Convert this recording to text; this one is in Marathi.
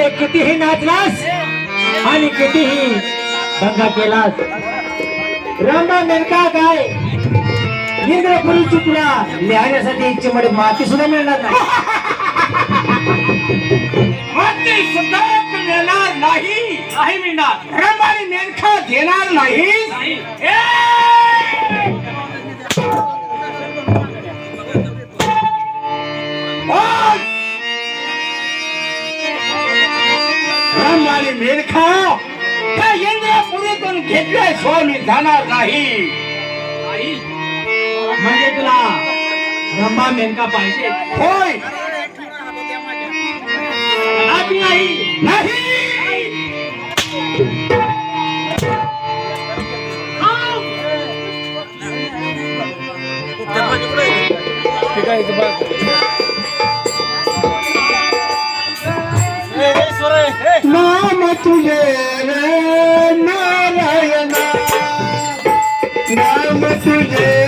अरे कितीही नाचलास आणि कितीही दंगा केलास, रंबा मेनका काय इंद्रपुरीची तुला लिहाण्यासाठी चिमड माती सुद्धा मिळणार नाही. माती सुद्धा मिळणार नाही. नाही मिळणार. रंबाने मेनका घेणार नाही. रंबाने मेनका त्या इंद्रपुरीतून घेतल्याशिवाय मी जाणार नाही. म्हणजे तुला रंबा मेनका पाहिजे? होय. नाही नाही. नाम तुझे रे नारायणा, नाम तुझे